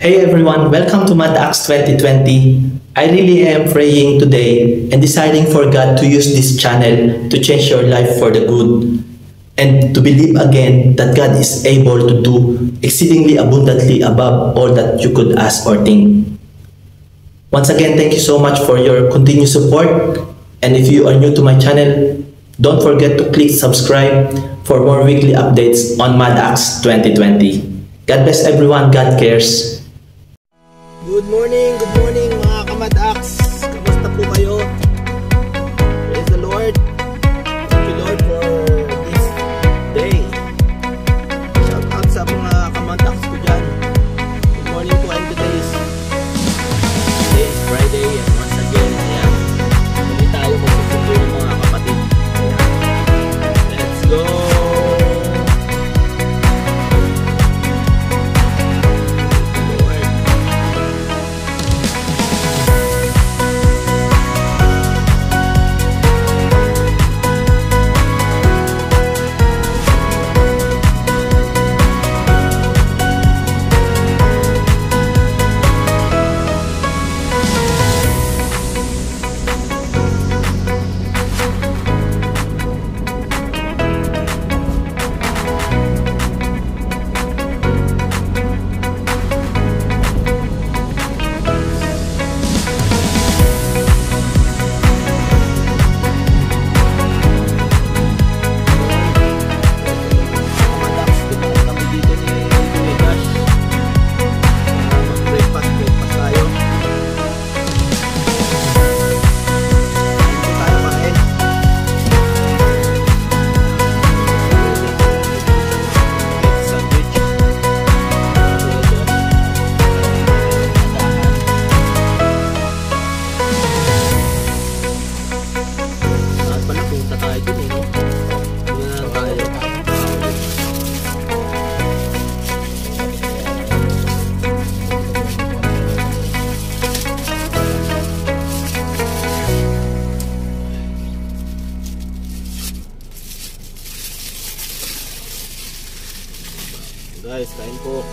Hey everyone, welcome to MadAx 2020. I really am praying today and deciding for God to use this channel to change your life for the good and to believe again that God is able to do exceedingly abundantly above all that you could ask or think. Once again, thank you so much for your continued support, and if you are new to my channel, don't forget to click subscribe for more weekly updates on MadAx 2020. God bless everyone, God cares. Good morning mga kamadax. Kamusta po kayo? Praise the Lord. Thank you Lord for this day. Shout out sa mga kamadax ko dyan. Good morning po, and today is Friday, and once again, ayan, hindi tayo magsusundo ng mga kapatid. Ayan. Let's go! Guys, kain po.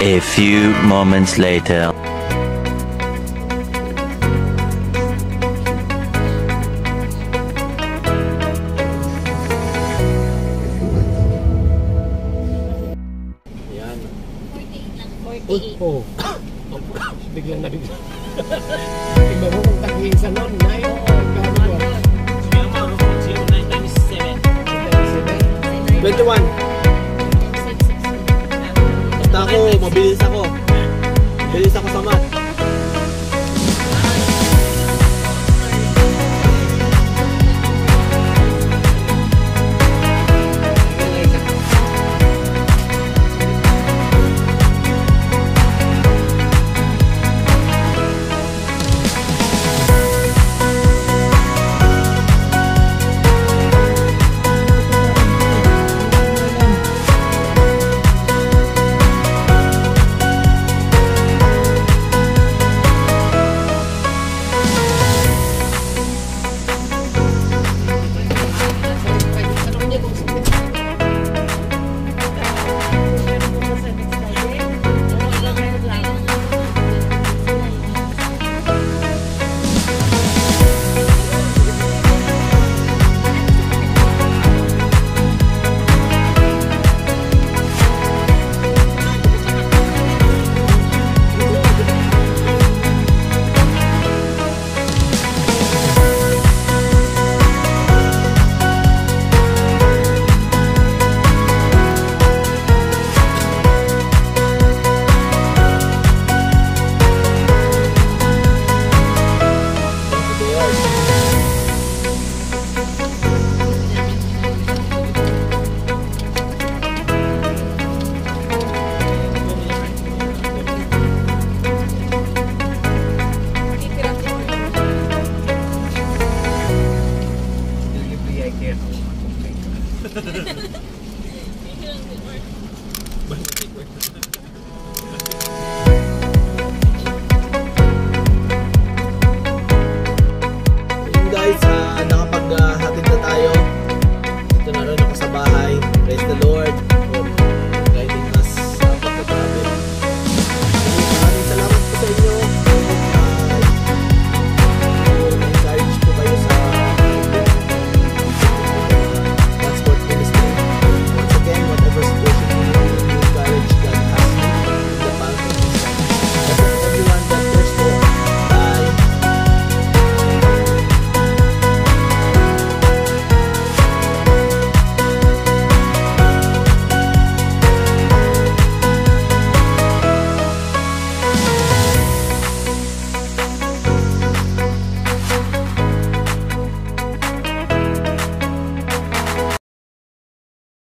A few moments later. Ayan. 48. Oh. Biglang na biglang. Tingnan mo kung tag-iisa nun. 9. Sige mo, 9 times 7. 21. Mabilis ako sa math. guys.